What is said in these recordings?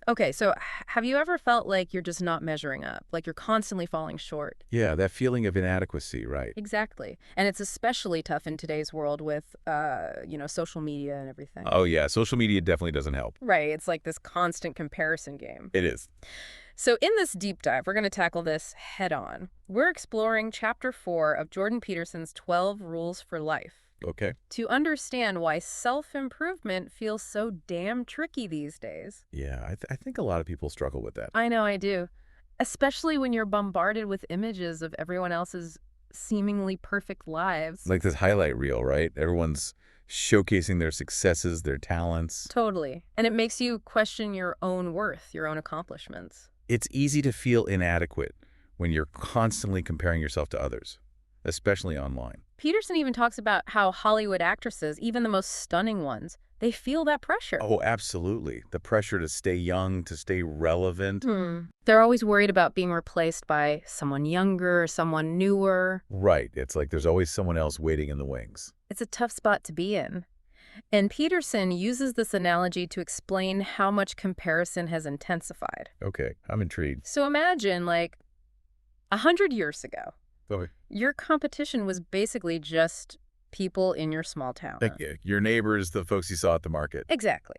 Okay, so have you ever felt like you're just not measuring up, like you're constantly falling short? Yeah, that feeling of inadequacy, right? Exactly. And it's especially tough in today's world with, social media and everything. Oh, yeah, social media definitely doesn't help. Right. It's like this constant comparison game. It is. So in this deep dive, we're going to tackle this head on. We're exploring Chapter 4 of Jordan Peterson's 12 Rules for Life Okay. to understand why self-improvement feels so damn tricky these days. Yeah, I think a lot of people struggle with that. I know I do. Especially when you're bombarded with images of everyone else's seemingly perfect lives. Like this highlight reel, right? Everyone's showcasing their successes, their talents. Totally. And it makes you question your own worth, your own accomplishments. It's easy to feel inadequate when you're constantly comparing yourself to others, especially online. Peterson even talks about how Hollywood actresses, even the most stunning ones, they feel that pressure. Oh, absolutely. The pressure to stay young, to stay relevant. They're always worried about being replaced by someone younger, someone newer. Right. It's like there's always someone else waiting in the wings. It's a tough spot to be in. And Peterson uses this analogy to explain how much comparison has intensified. Okay, I'm intrigued. So imagine, like, 100 years ago, Okay. your competition was basically just people in your small town. Like your neighbors, the folks you saw at the market. Exactly.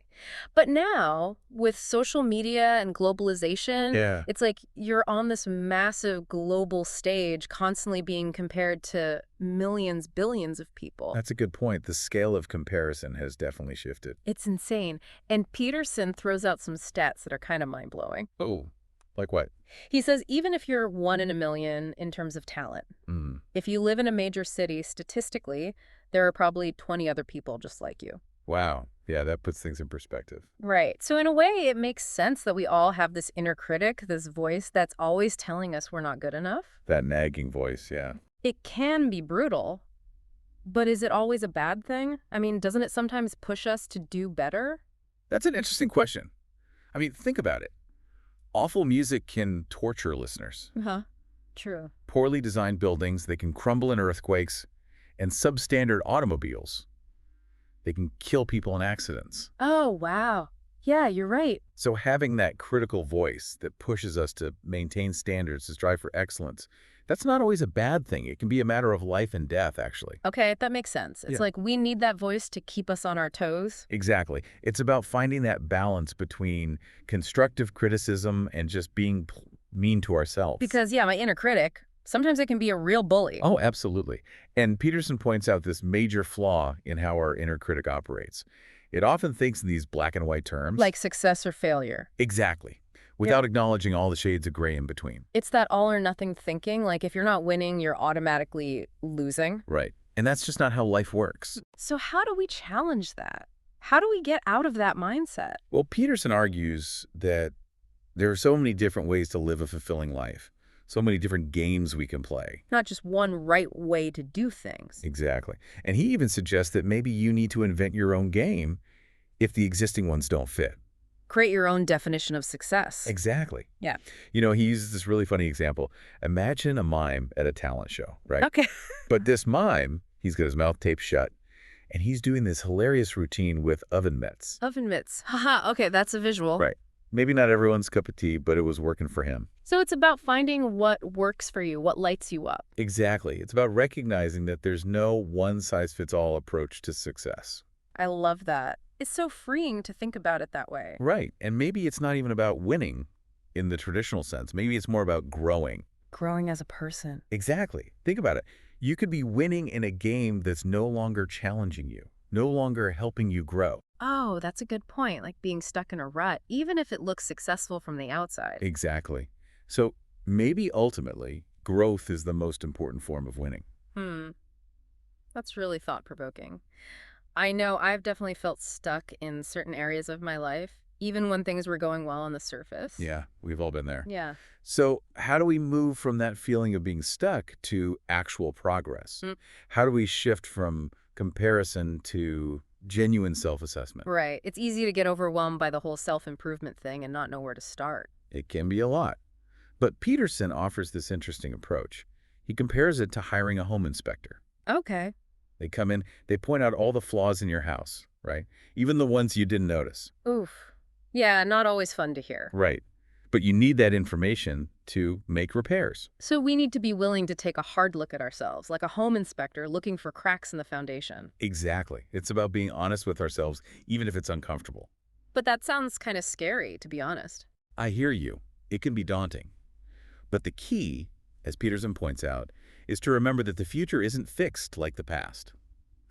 But now, with social media and globalization, Yeah. it's like you're on this massive global stage constantly being compared to millions, billions of people. That's a good point. The scale of comparison has definitely shifted. It's insane. And Peterson throws out some stats that are kind of mind-blowing. Oh, like what? He says even if you're 1 in a million in terms of talent, if you live in a major city, statistically, there are probably 20 other people just like you. Wow. Yeah, that puts things in perspective. Right. So in a way, it makes sense that we all have this inner critic, this voice that's always telling us we're not good enough. That nagging voice, yeah. It can be brutal, but is it always a bad thing? I mean, doesn't it sometimes push us to do better? That's an interesting question. I mean, think about it. Awful music can torture listeners. Uh-huh. True. Poorly designed buildings, they can crumble in earthquakes, and substandard automobiles, they can kill people in accidents. Oh, wow. Yeah, you're right. So having that critical voice that pushes us to maintain standards, to strive for excellence, that's not always a bad thing. It can be a matter of life and death, actually. Okay, that makes sense. It's Yeah. like we need that voice to keep us on our toes. Exactly. It's about finding that balance between constructive criticism and just being mean to ourselves. Because, yeah, my inner critic, sometimes it can be a real bully. Oh, absolutely. And Peterson points out this major flaw in how our inner critic operates. It often thinks in these black and white terms. Like success or failure. Exactly. Without acknowledging all the shades of gray in between. It's that all or nothing thinking, like if you're not winning, you're automatically losing. Right. And that's just not how life works. So how do we challenge that? How do we get out of that mindset? Well, Peterson argues that there are so many different ways to live a fulfilling life, so many different games we can play. Not just one right way to do things. Exactly. And he even suggests that maybe you need to invent your own game if the existing ones don't fit. Create your own definition of success. Exactly. Yeah. You know, he uses this really funny example. Imagine a mime at a talent show, right? Okay. But this mime, he's got his mouth taped shut, and he's doing this hilarious routine with oven mitts. Oven mitts. Haha, okay, that's a visual. Right. Maybe not everyone's cup of tea, but it was working for him. So it's about finding what works for you, what lights you up. Exactly. It's about recognizing that there's no one-size-fits-all approach to success. I love that. It's so freeing to think about it that way. Right. And maybe it's not even about winning in the traditional sense. Maybe it's more about growing. Growing as a person. Exactly. Think about it. You could be winning in a game that's no longer challenging you, no longer helping you grow. Oh, that's a good point, like being stuck in a rut, even if it looks successful from the outside. Exactly. So maybe ultimately, growth is the most important form of winning. That's really thought-provoking. I know I've definitely felt stuck in certain areas of my life, even when things were going well on the surface. Yeah, we've all been there. Yeah. So how do we move from that feeling of being stuck to actual progress? How do we shift from comparison to genuine self-assessment? Right. It's easy to get overwhelmed by the whole self-improvement thing and not know where to start. It can be a lot. But Peterson offers this interesting approach. He compares it to hiring a home inspector. Okay. They come in, they point out all the flaws in your house, right? Even the ones you didn't notice. Oof. Yeah, not always fun to hear. Right. But you need that information to make repairs. So we need to be willing to take a hard look at ourselves, like a home inspector looking for cracks in the foundation. Exactly. It's about being honest with ourselves, even if it's uncomfortable. But that sounds kind of scary, to be honest. I hear you. It can be daunting. But the key, as Peterson points out, is to remember that the future isn't fixed like the past.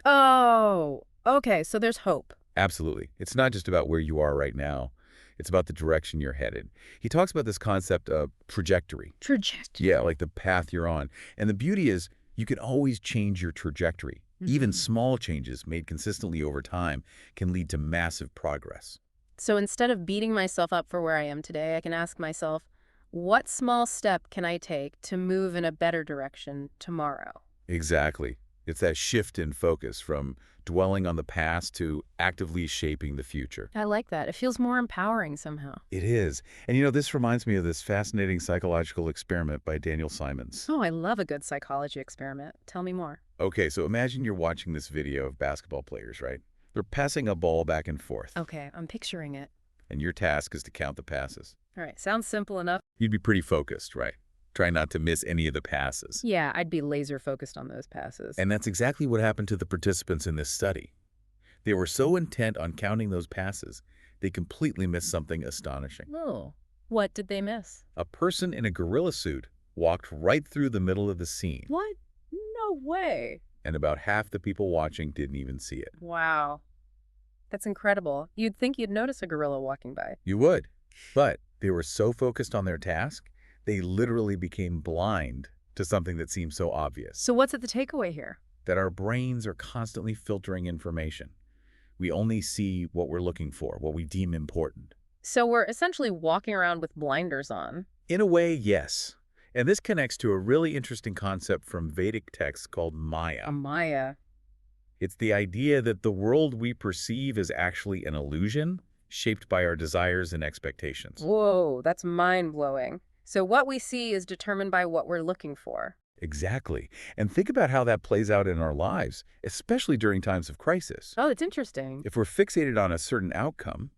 Oh, okay, so there's hope. Absolutely. It's not just about where you are right now. It's about the direction you're headed. He talks about this concept of trajectory. Trajectory. Yeah, like the path you're on. And the beauty is you can always change your trajectory. Even small changes made consistently over time can lead to massive progress. So instead of beating myself up for where I am today, I can ask myself, what small step can I take to move in a better direction tomorrow? Exactly. It's that shift in focus from dwelling on the past to actively shaping the future. I like that. It feels more empowering somehow. It is. And this reminds me of this fascinating psychological experiment by Daniel Simons. Oh, I love a good psychology experiment. Tell me more. Okay, so imagine you're watching this video of basketball players, right? They're passing a ball back and forth, Okay, I'm picturing it. and your task is to count the passes. All right, sounds simple enough. You'd be pretty focused, right? Try not to miss any of the passes. Yeah, I'd be laser focused on those passes. And that's exactly what happened to the participants in this study. They were so intent on counting those passes, they completely missed something astonishing. Oh, what did they miss? A person in a gorilla suit walked right through the middle of the scene, What? No way. and about half the people watching didn't even see it. Wow. That's incredible. You'd think you'd notice a gorilla walking by. You would. But they were so focused on their task, they literally became blind to something that seemed so obvious. So what's at the takeaway here? That our brains are constantly filtering information. We only see what we're looking for, what we deem important. So we're essentially walking around with blinders on. In a way, yes. And this connects to a really interesting concept from Vedic texts called Maya. A Maya. It's the idea that the world we perceive is actually an illusion shaped by our desires and expectations. Whoa, that's mind-blowing. So what we see is determined by what we're looking for. Exactly. And think about how that plays out in our lives, especially during times of crisis. Oh, it's interesting. If we're fixated on a certain outcome,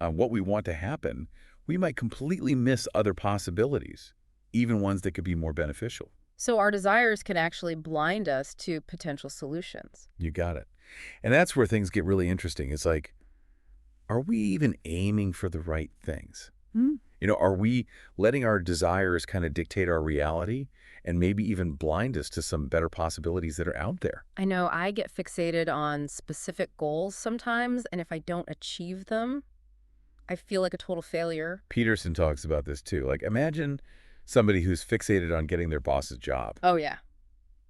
on what we want to happen, we might completely miss other possibilities, even ones that could be more beneficial. So our desires can actually blind us to potential solutions. You got it. And that's where things get really interesting. It's like, are we even aiming for the right things? Are we letting our desires kind of dictate our reality and maybe even blind us to some better possibilities that are out there? I know I get fixated on specific goals sometimes, and if I don't achieve them, I feel like a total failure. Peterson talks about this too. Like, imagine somebody who's fixated on getting their boss's job. Oh, yeah.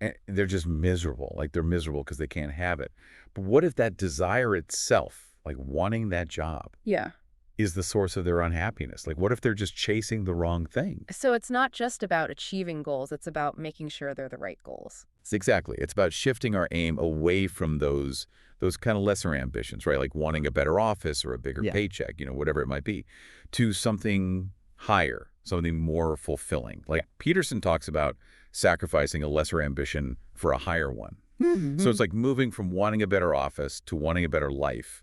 And they're just miserable. Like, they're miserable because they can't have it. But what if that desire itself, like wanting that job, Yeah. is the source of their unhappiness? Like, what if they're just chasing the wrong thing? So it's not just about achieving goals, it's about making sure they're the right goals. Exactly. It's about shifting our aim away from those kind of lesser ambitions, right? Like wanting a better office or a bigger paycheck, whatever it might be, to something higher, something more fulfilling. Like Peterson talks about sacrificing a lesser ambition for a higher one. So it's like moving from wanting a better office to wanting a better life.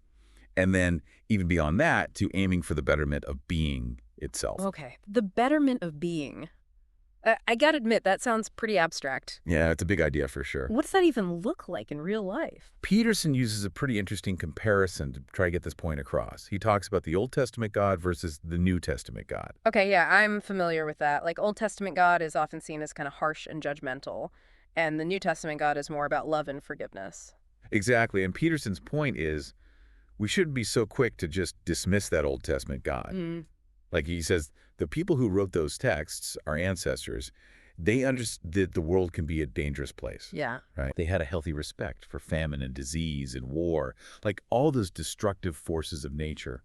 And then even beyond that, to aiming for the betterment of being itself. Okay. The betterment of being. I gotta admit, that sounds pretty abstract. Yeah, it's a big idea for sure. What does that even look like in real life? Peterson uses a pretty interesting comparison to try to get this point across. He talks about the Old Testament God versus the New Testament God. Okay, yeah, I'm familiar with that. Like, Old Testament God is often seen as kind of harsh and judgmental, and the New Testament God is more about love and forgiveness. Exactly, and Peterson's point is we shouldn't be so quick to just dismiss that Old Testament God. Like he says, the people who wrote those texts, our ancestors, they understood that the world can be a dangerous place. Yeah. Right? They had a healthy respect for famine and disease and war, like all those destructive forces of nature.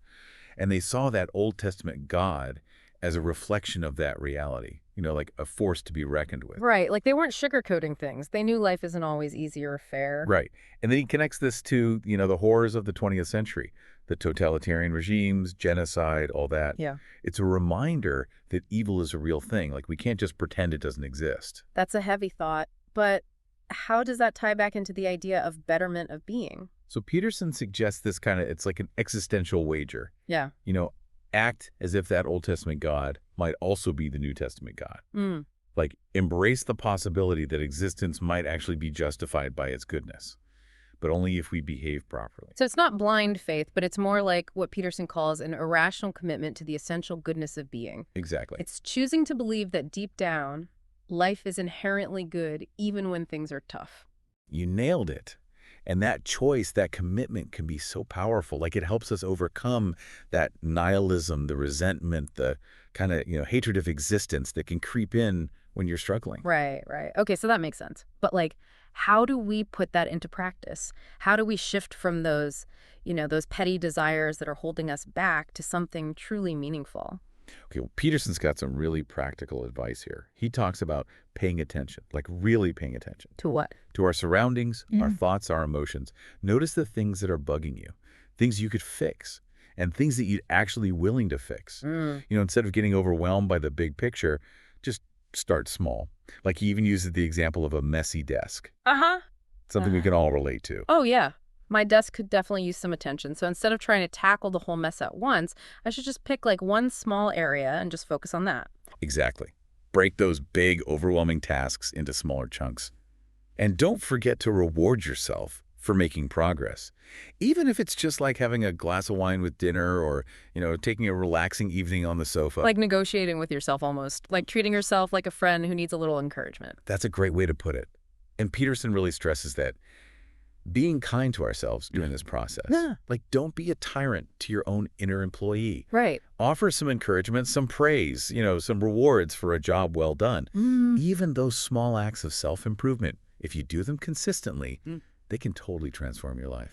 And they saw that Old Testament God as a reflection of that reality, like a force to be reckoned with. Right, like they weren't sugarcoating things. They knew life isn't always easy or fair. Right. And then he connects this to, the horrors of the 20th century, the totalitarian regimes, genocide, all that. Yeah. It's a reminder that evil is a real thing. Like, we can't just pretend it doesn't exist. That's a heavy thought, but how does that tie back into the idea of betterment of being? So Peterson suggests this it's like an existential wager. Yeah. act as if that Old Testament God might also be the New Testament God. Mm. Like, embrace the possibility that existence might actually be justified by its goodness, but only if we behave properly. So it's not blind faith, but it's more like what Peterson calls an irrational commitment to the essential goodness of being. Exactly. It's choosing to believe that deep down, life is inherently good even when things are tough. You nailed it. And that choice, that commitment can be so powerful. Like, it helps us overcome that nihilism, the resentment, the kind of, hatred of existence that can creep in when you're struggling. Right, right. Okay, so that makes sense. But like, how do we put that into practice? How do we shift from those petty desires that are holding us back to something truly meaningful? Okay, well, Peterson's got some really practical advice here. He talks about paying attention, like really paying attention To what? to our surroundings, our thoughts, our emotions. Notice the things that are bugging you, things you could fix, and things that you'd actually willing to fix. Mm. Instead of getting overwhelmed by the big picture, just start small. Like, he even uses the example of a messy desk, Uh-huh. something we can all relate to. Oh, yeah. My desk could definitely use some attention. So instead of trying to tackle the whole mess at once, I should just pick like one small area and just focus on that. Exactly. Break those big, overwhelming tasks into smaller chunks. And don't forget to reward yourself for making progress. Even if it's just like having a glass of wine with dinner or, taking a relaxing evening on the sofa. Like negotiating with yourself almost, like treating yourself like a friend who needs a little encouragement. That's a great way to put it. And Peterson really stresses that being kind to ourselves during this process. Yeah. Like, don't be a tyrant to your own inner employee. Right. Offer some encouragement, some praise, some rewards for a job well done. Even those small acts of self-improvement, if you do them consistently, they can totally transform your life.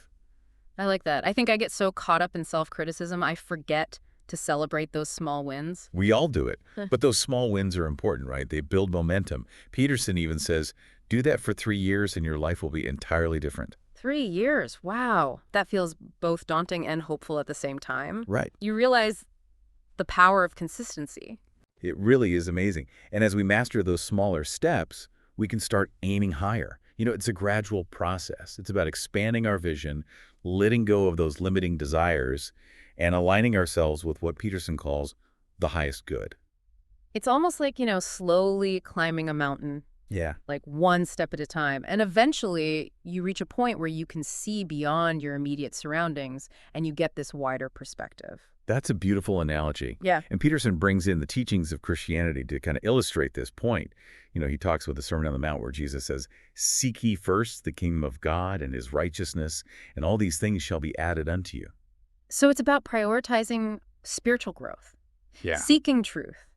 I like that. I think I get so caught up in self-criticism, I forget to celebrate those small wins. We all do it, but those small wins are important, right? They build momentum. Peterson even says, do that for 3 years and your life will be entirely different. 3 years. Wow. That feels both daunting and hopeful at the same time. Right. You realize the power of consistency. It really is amazing. And as we master those smaller steps, we can start aiming higher. It's a gradual process. It's about expanding our vision, letting go of those limiting desires, and aligning ourselves with what Peterson calls the highest good. It's almost like, slowly climbing a mountain, Yeah. like one step at a time. And eventually you reach a point where you can see beyond your immediate surroundings and you get this wider perspective. That's a beautiful analogy. Yeah. And Peterson brings in the teachings of Christianity to kind of illustrate this point. He talks with the Sermon on the Mount where Jesus says, seek ye first the kingdom of God and his righteousness, and all these things shall be added unto you. So it's about prioritizing spiritual growth, Yeah. seeking truth,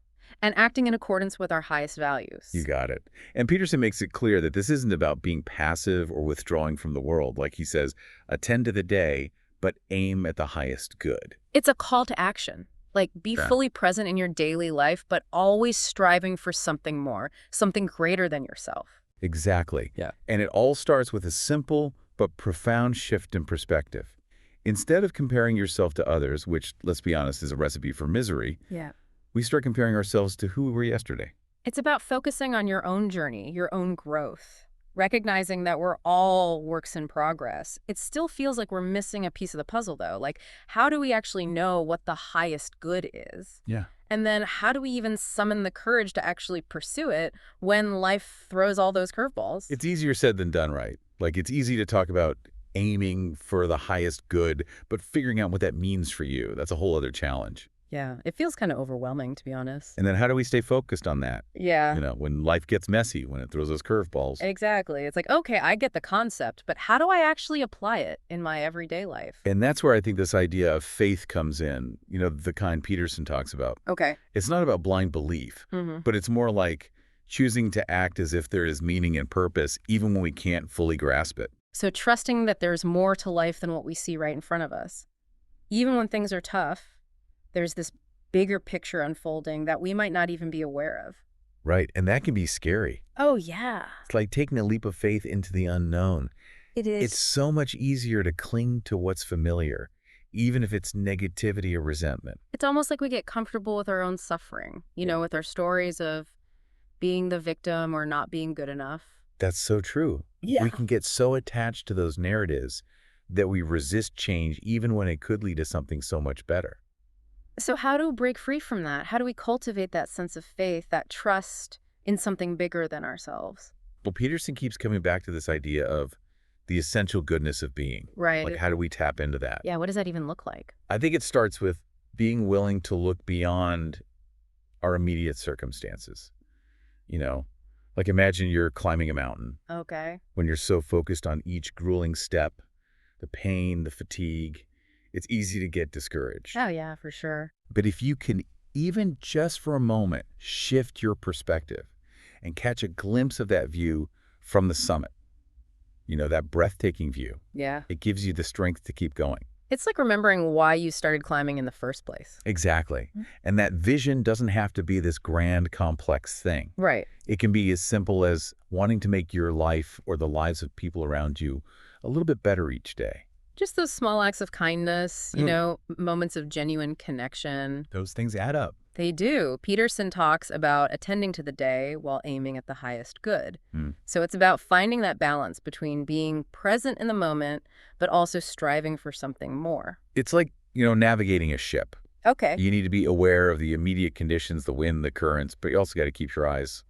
and acting in accordance with our highest values. You got it. And Peterson makes it clear that this isn't about being passive or withdrawing from the world. Like he says, attend to the day, but aim at the highest good. It's a call to action. Like, be fully present in your daily life, but always striving for something more, something greater than yourself. Exactly. Yeah. And it all starts with a simple but profound shift in perspective. Instead of comparing yourself to others, which, let's be honest, is a recipe for misery, Yeah. we start comparing ourselves to who we were yesterday. It's about focusing on your own journey, your own growth, recognizing that we're all works in progress. It still feels like we're missing a piece of the puzzle, though. Like, how do we actually know what the highest good is? Yeah. And then how do we even summon the courage to actually pursue it when life throws all those curveballs? It's easier said than done, right? Like, it's easy to talk about aiming for the highest good, but figuring out what that means for you, that's a whole other challenge. Yeah, it feels kind of overwhelming, to be honest. And then how do we stay focused on that? Yeah. When life gets messy, when it throws those curveballs. Exactly. It's like, okay, I get the concept, but how do I actually apply it in my everyday life? And that's where I think this idea of faith comes in, the kind Peterson talks about. Okay. It's not about blind belief, but it's more like choosing to act as if there is meaning and purpose, even when we can't fully grasp it. So trusting that there's more to life than what we see right in front of us. Even when things are tough, there's this bigger picture unfolding that we might not even be aware of. Right. And that can be scary. Oh, yeah. It's like taking a leap of faith into the unknown. It is. It's so much easier to cling to what's familiar, even if it's negativity or resentment. It's almost like we get comfortable with our own suffering, with our stories of being the victim or not being good enough. That's so true. Yeah. We can get so attached to those narratives that we resist change even when it could lead to something so much better. So how do we break free from that? How do we cultivate that sense of faith, that trust in something bigger than ourselves? Well, Peterson keeps coming back to this idea of the essential goodness of being. Like, Right. how do we tap into that? Yeah, what does that even look like? I think it starts with being willing to look beyond our immediate circumstances. You know, like imagine you're climbing a mountain Okay. when you're so focused on each grueling step, the pain, the fatigue, it's easy to get discouraged. Oh, yeah, for sure. But if you can even just for a moment shift your perspective and catch a glimpse of that view from the summit, that breathtaking view, Yeah. it gives you the strength to keep going. It's like remembering why you started climbing in the first place. Exactly. And that vision doesn't have to be this grand, complex thing. Right. It can be as simple as wanting to make your life or the lives of people around you a little bit better each day. Just those small acts of kindness, moments of genuine connection. Those things add up. They do. Peterson talks about attending to the day while aiming at the highest good. Mm. So it's about finding that balance between being present in the moment, but also striving for something more. It's like, navigating a ship. Okay. You need to be aware of the immediate conditions, the wind, the currents, but you also got to keep your eyes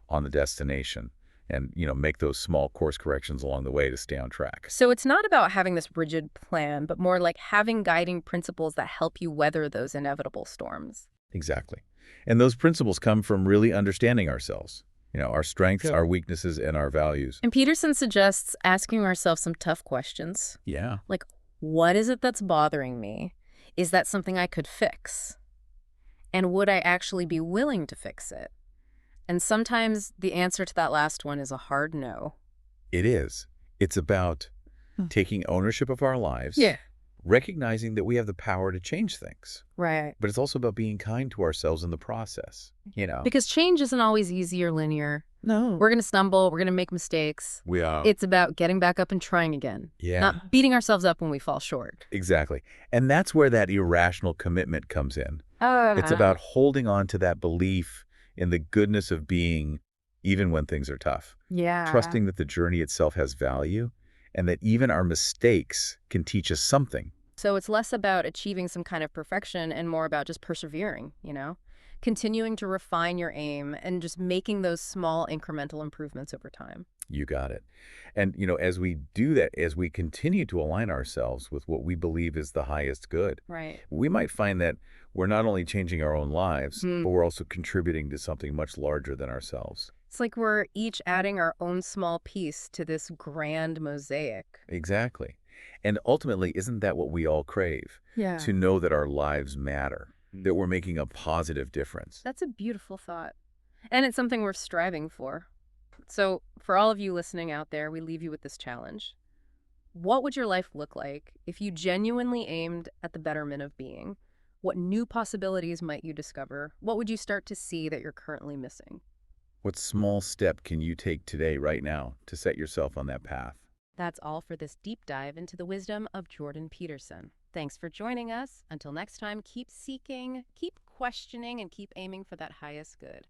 on the destination and, make those small course corrections along the way to stay on track. So it's not about having this rigid plan, but more like having guiding principles that help you weather those inevitable storms. Exactly. And those principles come from really understanding ourselves, our strengths, Yeah. our weaknesses, and our values. And Peterson suggests asking ourselves some tough questions. Yeah. Like, what is it that's bothering me? Is that something I could fix? And would I actually be willing to fix it? And sometimes the answer to that last one is a hard no. It is. It's about taking ownership of our lives, recognizing that we have the power to change things. Right. But it's also about being kind to ourselves in the process. Because change isn't always easy or linear. No. We're going to stumble. We're going to make mistakes. We are. It's about getting back up and trying again. Yeah. Not beating ourselves up when we fall short. Exactly. And that's where that irrational commitment comes in. Oh. It's about holding on to that belief in the goodness of being, even when things are tough. Yeah. Trusting that the journey itself has value and that even our mistakes can teach us something. So it's less about achieving some kind of perfection and more about just persevering, continuing to refine your aim and just making those small incremental improvements over time. You got it. And, as we do that, as we continue to align ourselves with what we believe is the highest good, Right. we might find that we're not only changing our own lives, but we're also contributing to something much larger than ourselves. It's like we're each adding our own small piece to this grand mosaic. Exactly. And ultimately, isn't that what we all crave? Yeah. To know that our lives matter, that we're making a positive difference. That's a beautiful thought. And it's something we're striving for. So for all of you listening out there, we leave you with this challenge. What would your life look like if you genuinely aimed at the betterment of being? What new possibilities might you discover? What would you start to see that you're currently missing? What small step can you take today, right now, to set yourself on that path? That's all for this deep dive into the wisdom of Jordan Peterson. Thanks for joining us. Until next time, keep seeking, keep questioning, and keep aiming for that highest good.